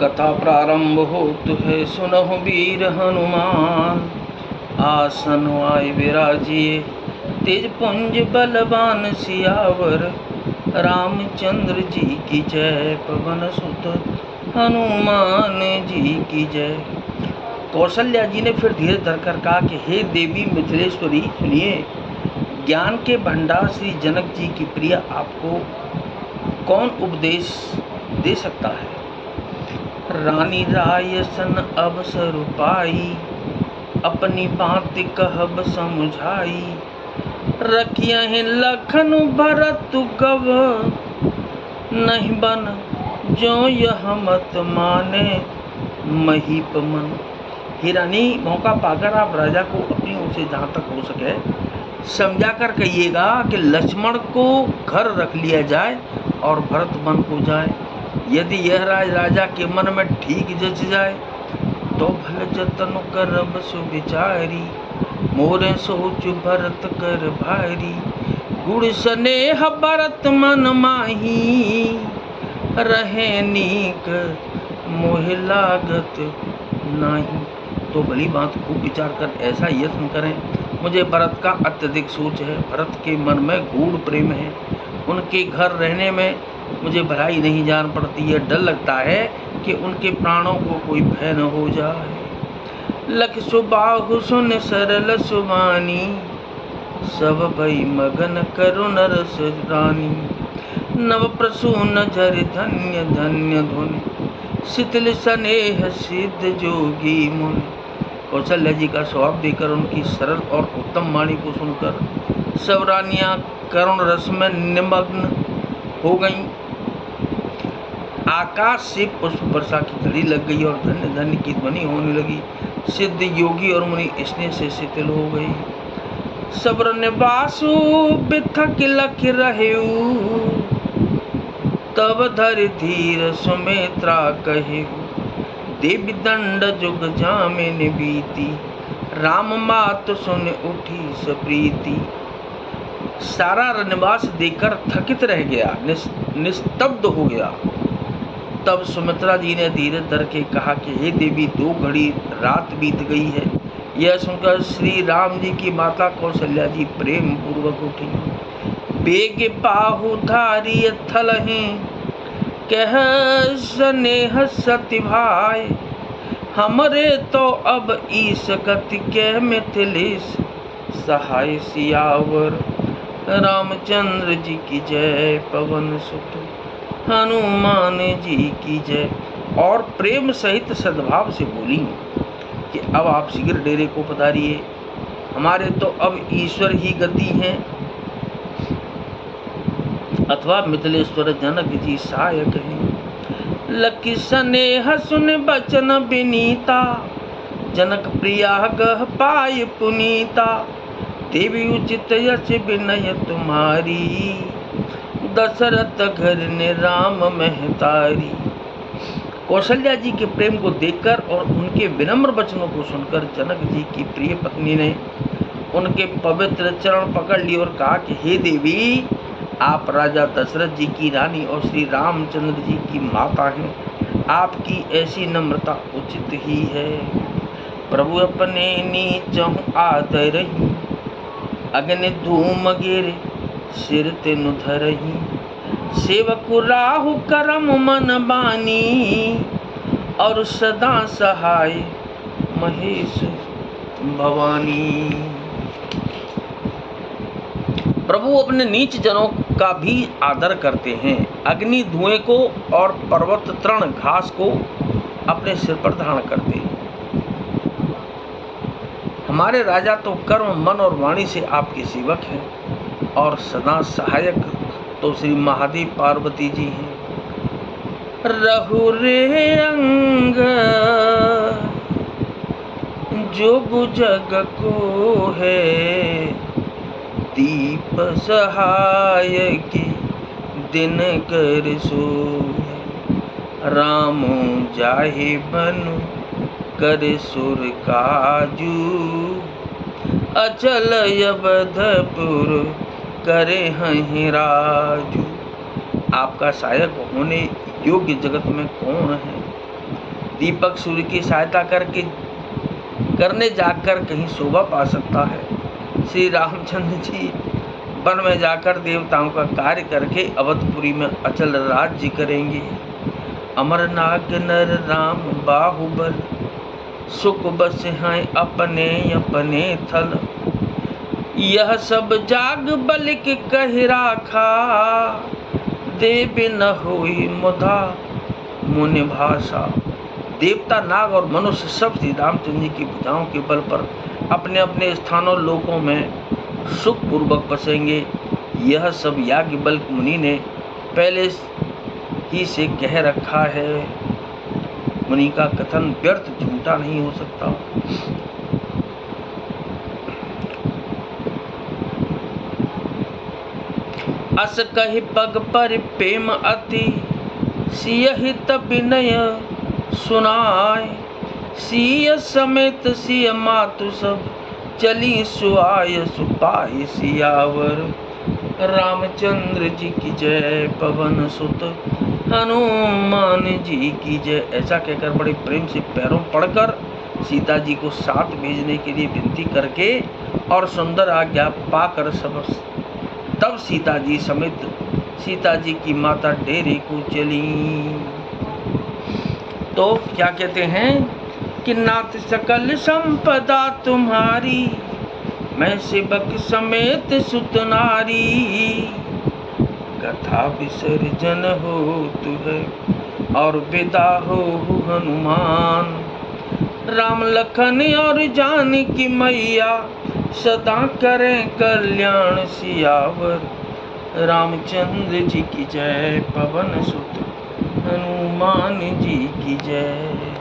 कथा प्रारंभ होत है, सुनहु वीर हनुमान। आसन आए विराजिए, तेज पुंज बलवान सियावर। रामचंद्र जी की जय, पवन सुत हनुमान जी की जय। कौशल्या जी ने फिर धीरे धरकर कहा कि हे देवी मिथिलेश्वरी, सुनिए, ज्ञान के भंडार श्री जनक जी की प्रिय आपको कौन उपदेश दे सकता है। रानी रायसन अवसर पाई, अपनी बात कहब समझाई। रखियहि लखन भरत गव, नहीं बन जो यह मत माने महीप मन। हे रानी, मौका पाकर आप राजा को अपनी ओर से जहाँ तक हो सके समझा कर कहिएगा कि लक्ष्मण को घर रख लिया जाए और भरत वन को जाए। यदि यह राजा के मन में ठीक जच जाए तो भल जतन करब सुविचारी। मोरे सोच भरत कर भारी, गुण स्नेह भरत मन माही। रहे नीक मोह लागत नाही। तो भली बात खूब विचार कर ऐसा यत्न करें। मुझे भरत का अत्यधिक सोच है, भरत के मन में गूढ़ प्रेम है। उनके घर रहने में मुझे भलाई नहीं जान पड़ती है। डर लगता है कि उनके प्राणों को कोई भय न हो जाए। लख सुबाहु सुन सरल सुबानी, सब भई मगन करुण रस रानी। नव प्रसून झर धन्य धन्य धुनि, शिथिल स्नेह सिद्ध जोगी मुनि। कौशल्या जी का स्वभाव देखकर उनकी सरल और उत्तम वाणी को सुनकर सब रानियां करुण रस में निमग्न हो गईं। आकाश से पुष्प वर्षा की झड़ी लग गई और धन्य धन्य की ध्वनि होने लगी। सिद्ध योगी और मुनि स्नेह से शिथिल हो गई। सब्र निवासु बिथक लख रहेऊ, तब धर धीर सुमित्रा कहेऊ। देवी दंड जुग जामिन बीती, राम मात सुन उठी सप्रीति। सारा रनवास देखकर थकित रह गया, निस्तब्ध हो गया। तब सुमित्रा जी ने धीरे धर के कहा कि हे देवी, 2 घड़ी रात बीत गई है। यह सुनकर श्री राम जी की माता कौशल्या जी प्रेम पूर्वक उठी। बेग पाहु धारी थलहि, कह स्नेह सति भाई। हमरे तो अब ईस गति के मिथिलेश, सहाय सियावर रामचंद्र जी की जय, पवन सुत हनुमान जी की जय। और प्रेम सहित सद्भाव से बोली कि अब आप शीघ्र डेरे को पधारिए। हमारे तो अब ईश्वर ही गति हैं, अथवा मिथिलेश्वर जनक जी सहायक हैं। लखि स्नेह सुन बचन विनीता, जनक प्रिया गह पाय पुनीता। देवी उचित यश विनय तुम्हारी, दशरथ घर ने राम महतारी। कौशल्या जी के प्रेम को देखकर और उनके विनम्र वचनों को सुनकर जनक जी की प्रिय पत्नी ने उनके पवित्र चरण पकड़ लिए और कहा कि हे देवी, आप राजा दशरथ जी की रानी और श्री रामचंद्र जी की माता हैं। आपकी ऐसी नम्रता उचित ही है। प्रभु अपने नीचहु आदरहि, अग्नि धूम गिरे सिर तेनु धरहि। सेवकु राहु करम मन बानी, और सदा सहाय महेश भवानी। प्रभु अपने नीच जनों का भी आदर करते हैं। अग्नि धुएं को और पर्वत तृण घास को अपने सिर पर धारण करते हैं। हमारे राजा तो कर्म मन और वाणी से आपके सेवक हैं, और सदा सहायक तो श्री महादेव पार्वती जी हैं। रहु रे अंग जोगु जग को है, दीप सहाय के दिन कर सोय। राम जाहे बनु कर सुर काजू, अचल अवधपुर करे हहीं राजू। आपका सहायक होने योग्य जगत में कौन है। दीपक सूर्य की सहायता करने जाकर कहीं शोभा पा सकता है। श्री रामचंद्र जी वन में जाकर देवताओं का कार्य करके अवधपुरी में अचल राज्य करेंगे। अमरनाग नर राम बाहुबल, सुख बस हैं अपने अपने थल। यह सब जाग बलिक कह राखा, देव न होई मुधा मुनि भाषा। देवता, नाग और मनुष्य सब श्री रामचंद्र जी की भुजाओं के बल पर अपने अपने स्थानों लोकों में सुख पूर्वक बसेंगे। यह सब याज्ञवल्क्य मुनि ने पहले ही से कह रखा है। मुनि का कथन व्यर्थ झूठा नहीं हो सकता। अस कहि पग पर प्रेम अति, सियहि तब विनय सुनाय। सिय समेत सिय मातु सब, चली सुआय सुपाय सियावर। रामचंद्र जी की जय, पवन सुत हनुमान जी की जय। ऐसा कहकर बड़े प्रेम से पैरों पड़कर सीता जी को साथ भेजने के लिए विनती करके और सुंदर आज्ञा पाकर सब तब सीता जी समेत सीता जी की माता डेरे को चली। तो क्या कहते हैं कि नाथ सकल संपदा तुम्हारी, मैं सेवक समेत सुत नारी। कथा विसर्जन हो तु है और विदा हो हनुमान। राम लखन और जानकी मैया, सदा करें कल्याण सियावर। रामचंद्र जी की जय, पवन सुत हनुमान जी की जय।